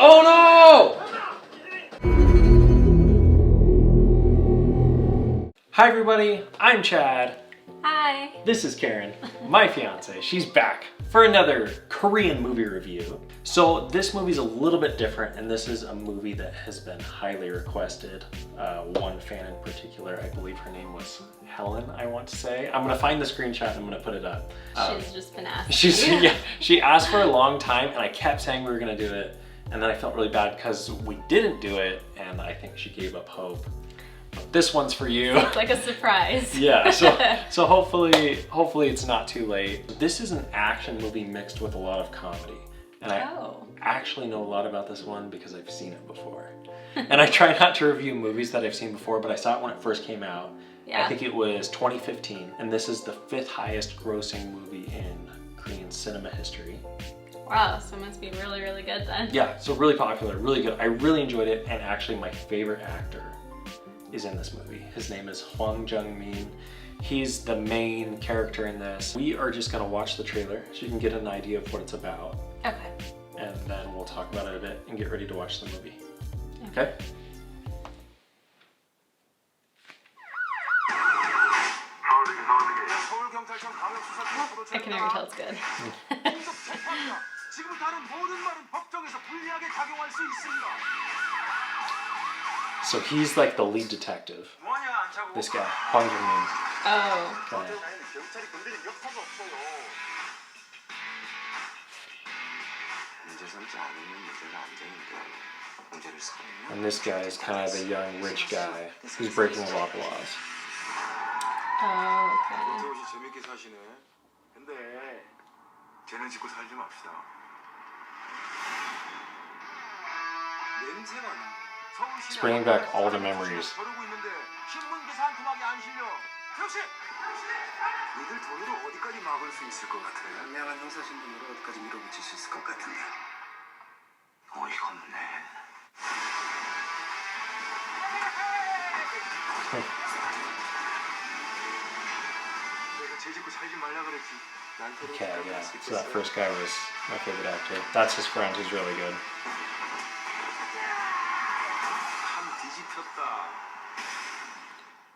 Oh no! Hi everybody, I'm Chad. Hi. This is Karen, my fiance. She's back for another Korean movie review. So this movie's a little bit different, and this is a movie that has been highly requested. One fan in particular, I believe her name was Helen, I want to say. I'm gonna find the screenshot and I'm gonna put it up. She's just been asking. Yeah, she asked for a long time, and I kept saying we were gonna do it, and then I felt really bad because we didn't do it, and I think she gave up hope. But this one's for you. It's like a surprise. Yeah, so hopefully it's not too late. This is an action movie mixed with a lot of comedy. And I actually know a lot about this one because I've seen it before. And I try not to review movies that I've seen before, but I saw it when it first came out. Yeah. I think it was 2015, and this is the 5th highest grossing movie in Korean cinema history. Wow, so it must be really, really good then. Yeah, so really popular, really good. I really enjoyed it, and actually my favorite actor is in this movie. His name is 황정민. He's the main character in this. We are just gonna watch the trailer so you can get an idea of what it's about. Okay. And then we'll talk about it a bit and get ready to watch the movie. Okay? I can never tell it's good. So he's like the lead detective. This guy, Hwang Jung-min. Oh. Okay. And this guy is kind of the young rich guy who's breaking a lot of laws. Oh, okay. It's bringing back all the memories. Okay, yeah, so that first guy was my favorite actor. That's his friend who's really good.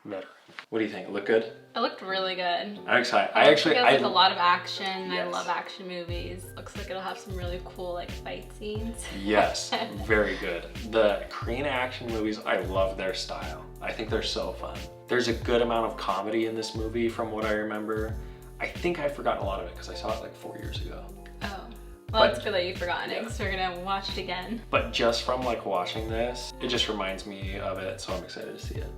Better. What do you think? It look good? It looked really good. I'm excited. It has like a lot of action. Yes. I love action movies. Looks like it'll have some really cool like fight scenes. Yes, very good. The Korean action movies, I love their style. I think they're so fun. There's a good amount of comedy in this movie from what I remember. I think I've forgotten a lot of it because I saw it like 4 years ago. Oh. Well, it's good that you've forgotten it because we're gonna watch it again. But just from like watching this, it just reminds me of it, so I'm excited to see it.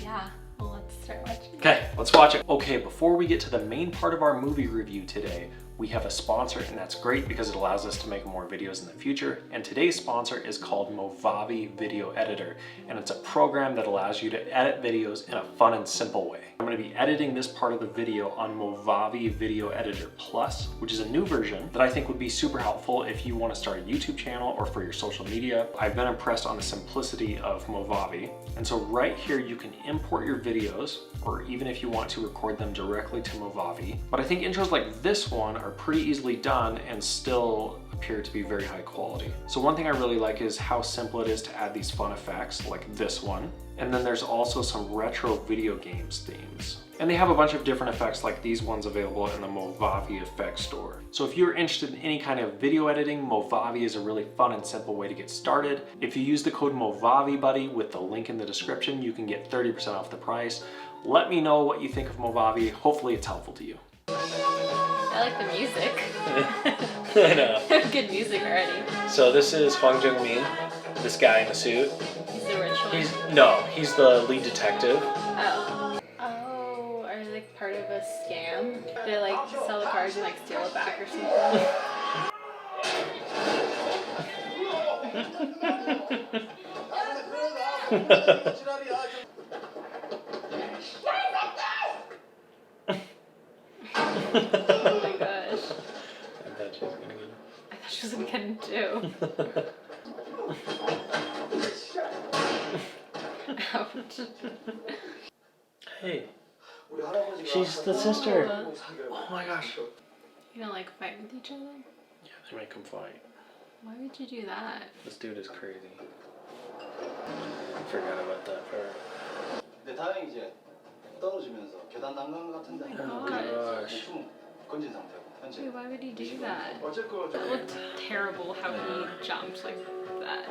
Yeah. Well, let's start watching. Okay, let's watch it. Okay, before we get to the main part of our movie review today, we have a sponsor, and that's great because it allows us to make more videos in the future. And today's sponsor is called Movavi Video Editor, and it's a program that allows you to edit videos in a fun and simple way. I'm going to be editing this part of the video on Movavi Video Editor Plus, which is a new version that I think would be super helpful if you want to start a YouTube channel or for your social media. I've been impressed on the simplicity of Movavi, and so right here you can import your videos, or even if you want to record them directly to Movavi. But I think intros like this one are pretty easily done and still appear to be very high quality. So one thing I really like is how simple it is to add these fun effects like this one. And then there's also some retro video games themes. And they have a bunch of different effects like these ones available in the Movavi effects store. So if you're interested in any kind of video editing, Movavi is a really fun and simple way to get started. If you use the code MovaviBuddy with the link in the description, you can get 30% off the price. Let me know what you think of Movavi. Hopefully it's helpful to you. I like the music. I know. Good music already. So this is Hwang Jung-min, this guy in the suit. He's the rich one? No, he's the lead detective. Oh. Oh, are they like part of a scam? They like sell the cars and like steal it back or something? Oh my gosh. I thought she was gonna get him too. Ouch. Hey, she's the sister. Oh my gosh. You don't like fight with each other? Yeah, they make them fight. Why would you do that? This dude is crazy. Forgot about that part. 근데 다행히 이제 떨어지면서 계단 난간 같은데 Oh my gosh. 목숨 건진 상태고 현재. Wait, why would he do that? 어쩔 거 That looked terrible how he jumped like that.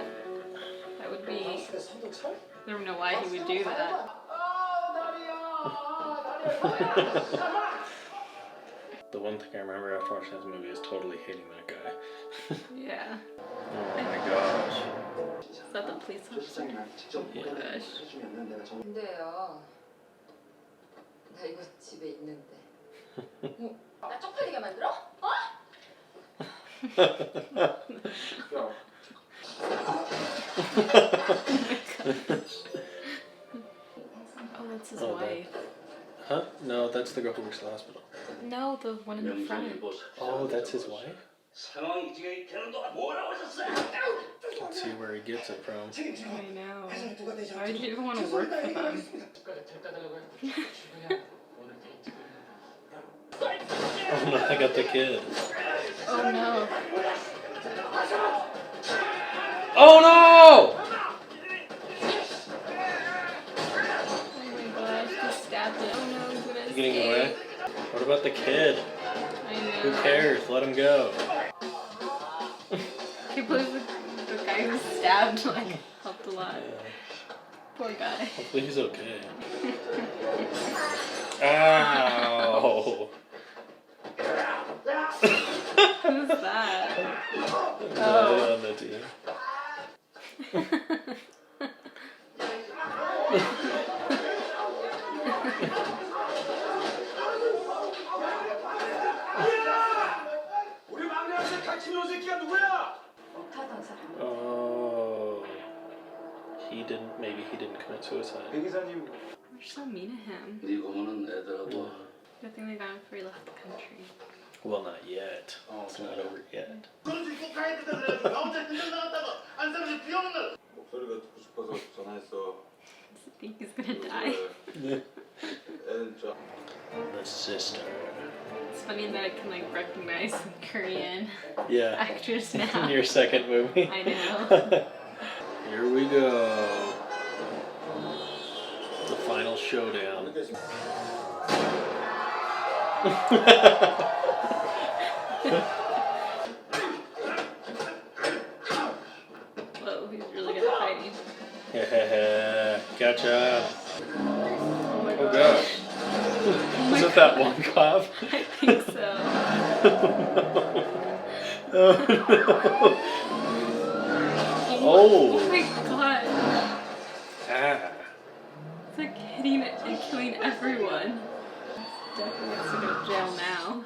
That would be... I don't know why he would do that. The one thing I remember after watching this movie is totally hating that guy. Yeah. Oh my gosh. Is that the police officer? 실장님한테 직접 Yeah. 해주면 내가 정말 근데요. 나 이거 집에 있는데. 나 쪽팔리게 만들어? 어? Oh, that's his Oh, wife. Huh? No, that's the girl who works at the hospital. No, the one in the front. Oh, that's his wife? 상황이 지금 되는 동안 뭐라고 하셨어요? Let's see where he gets it from. I know. Why would you even want to work for them? Oh no, I got the kid. Oh no. Oh no! Oh my gosh, he stabbed him. Oh no, he's gonna You getting away? escape. What about the kid? I know. Who cares? Let him go. He plays the guy who stabbed, like, helped a lot. Poor guy. Hopefully he's okay. Ow! Who's that? Oh. On the team. 우리 막내한테 같이 노는 새끼가 누구야? 못하던 사람. Oh. Maybe he didn't commit suicide. 대기사님 We're so mean to him. 네 고모는 애들하고 Good thing they got him before he left the country. Well, not yet. It's not over yet. 그런지 꼭 가야 된다 그래가지고 나 혼자 근정 나갔다고 안 사람이 비오는 날 목소리가 듣고 싶어서 전화했어. I think he's gonna die. 애는 저 The sister. It's funny that I can like recognize Korean Yeah. actors now. In your second movie. I know. Here we go. The final showdown. Whoa, he's really good at fighting. Gotcha. Oh my Oh gosh. gosh. Oh Is my it that one cop? I think so. Oh. Oh my god. Ah. It's like hitting it and killing everyone. Definitely has to go to jail now.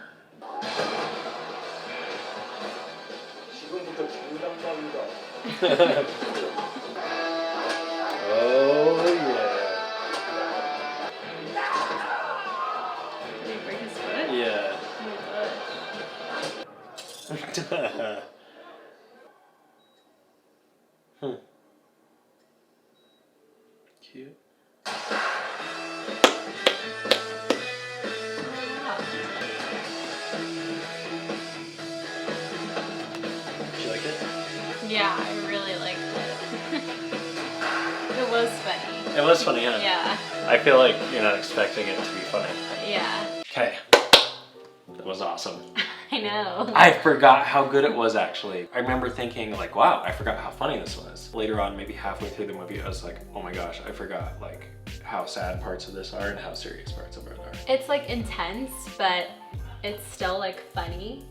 지금부터 중담담이다. Oh yeah. Did he break his foot? Yeah. Oh my gosh. Cute. Did you like it? Yeah, I really liked it. It was funny. It was funny, huh? Yeah, I feel like you're not expecting it to be funny. yeah. Okay. That was awesome. I know. I forgot how good it was actually. I remember thinking like, wow, I forgot how funny this was. Later on, maybe halfway through the movie, I was like, oh my gosh, I forgot like how sad parts of this are and how serious parts of it are. It's like intense, but it's still like funny.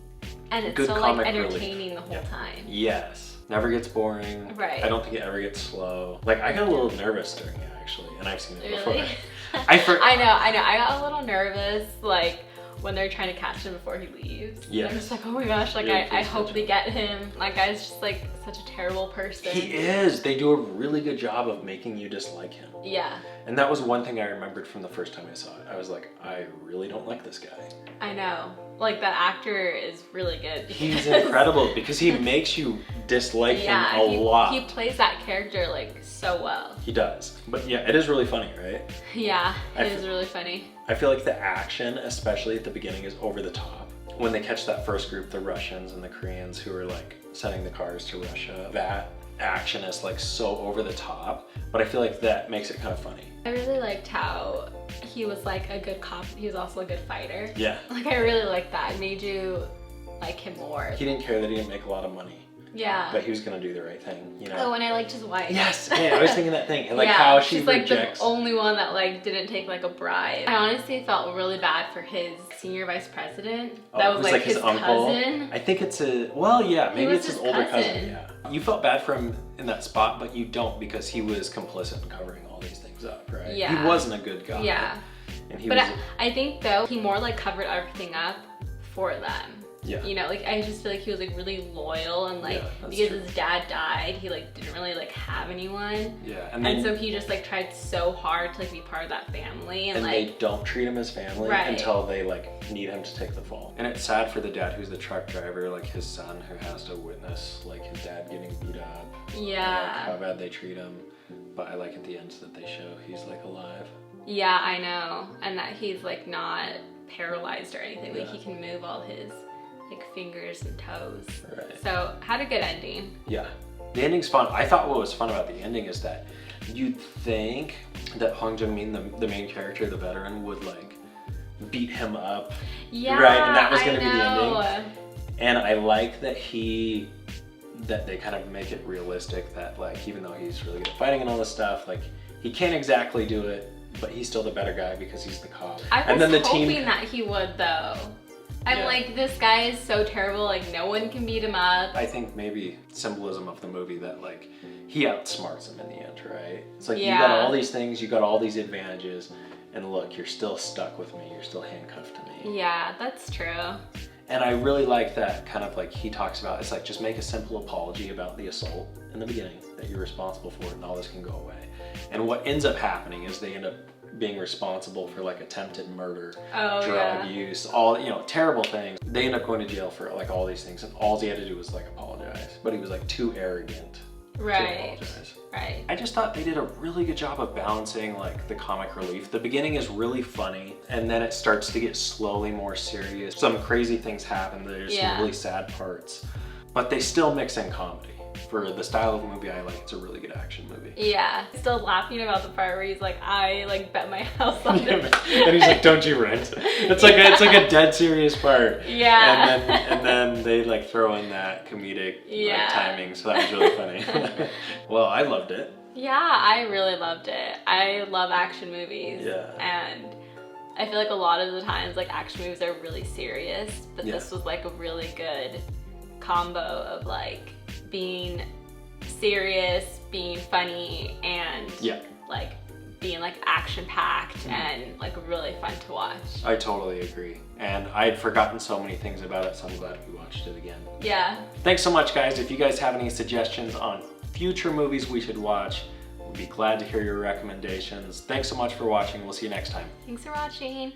And it's Good still like comic relief. entertaining the whole time. Yes. Never gets boring. Right. I don't think it ever gets slow. Like I got a little nervous during it actually, and I've seen it before. Really? I know. I got a little nervous, like when they're trying to catch him before he leaves. Yes. I'm just like, oh my gosh, like Really I please hope catch they get him. That guy's just like such a terrible person. He is. They do a really good job of making you dislike him. Yeah, And that was one thing I remembered from the first time I saw it. I was like, I really don't like this guy. I know. Like that actor is really good. He's because- incredible because he makes you dislike Yeah, him a lot. he plays that character like so well. He does. But yeah, it is really funny, right? Yeah, I it is f- really funny. I feel like the action, especially at the beginning, is over the top. When they catch that first group, the Russians and the Koreans who are like sending the cars to Russia. That action is like so over the top, but I feel like that makes it kind of funny. I really liked how he was like a good cop. He was also a good fighter. Yeah. Like I really liked that. It made you like him more. He didn't care that he didn't make a lot of money, Yeah. but he was gonna do the right thing, you know? Oh, and I liked his wife. Yes, yeah, I was thinking that thing. And like yeah, how she she's like rejects. the only one that like didn't take like a bribe. I honestly felt really bad for his senior vice president. That it was like his uncle. cousin. I think it's maybe was it's his his older cousin. cousin. Yeah. You felt bad for him in that spot, but you don't because he was complicit in covering all these things up, right? Yeah. He wasn't a good guy. Yeah. And he But was. I think though he more like covered everything up for them. Yeah. You know, like I just feel like he was like really loyal and like Yeah, that's because true. his dad died, he like didn't really like have anyone. Yeah. And so he just like tried so hard to like be part of that family and they like don't treat him as family Right. until they like need him to take the fall. And it's sad for the dad who's the truck driver, like his son who has to witness like his dad getting beat up. yeah. And, like, how bad they treat him. But I like at the end that they show he's like alive. Yeah, I know. And that he's like not paralyzed or anything. Like Yeah. he can move all his like fingers and toes. Right. So had a good ending. Yeah. The ending's fun. I thought what was fun about the ending is that you'd think that Hoàng Min, the main character, the veteran, would like beat him up. Yeah, Right, and that was gonna I be the know. ending. And I like that that they kind of make it realistic that like even though he's really good at fighting and all this stuff, like he can't exactly do it, but he's still the better guy because he's the cop. I was and then the hoping team that he would though. I'm Yeah. like, this guy is so terrible, like no one can beat him up. I think maybe symbolism of the movie that like he outsmarts him in the end, right? It's like you Yeah. got all these things, you got all these advantages, and look, you're still stuck with me, you're still handcuffed to me. Yeah, that's true. And I really like that kind of like he talks about, it's like just make a simple apology about the assault in the beginning, that you're responsible for it and all this can go away. And what ends up happening is they end up being responsible for like attempted murder, Oh, drug yeah. use, all, you know, terrible things. They end up going to jail for like all these things, and all he had to do was like apologize. But he was like too arrogant to Right. apologize. Right. I just thought they did a really good job of balancing like the comic relief. The beginning is really funny, and then it starts to get slowly more serious. Some crazy things happen, there's Yeah. some really sad parts, but they still mix in comedy. For the style of movie I like, it's a really good action movie. Yeah. Still laughing about the part where he's like, I like bet my house on it. And he's like, don't you rent? It's like a dead serious part. Yeah. And then they like throw in that comedic Yeah. like, timing, so that was really funny. Well, I loved it. Yeah, I really loved it. I love action movies. Yeah. And I feel like a lot of the times like action movies are really serious, but Yeah. this was like a really good combo of like being serious, being funny, and Yeah. like being like action packed and like really fun to watch. I totally agree. And I had forgotten so many things about it, so I'm glad we watched it again. Yeah. Thanks so much, guys. If you guys have any suggestions on future movies we should watch, we'd be glad to hear your recommendations. Thanks so much for watching. We'll see you next time. Thanks for watching.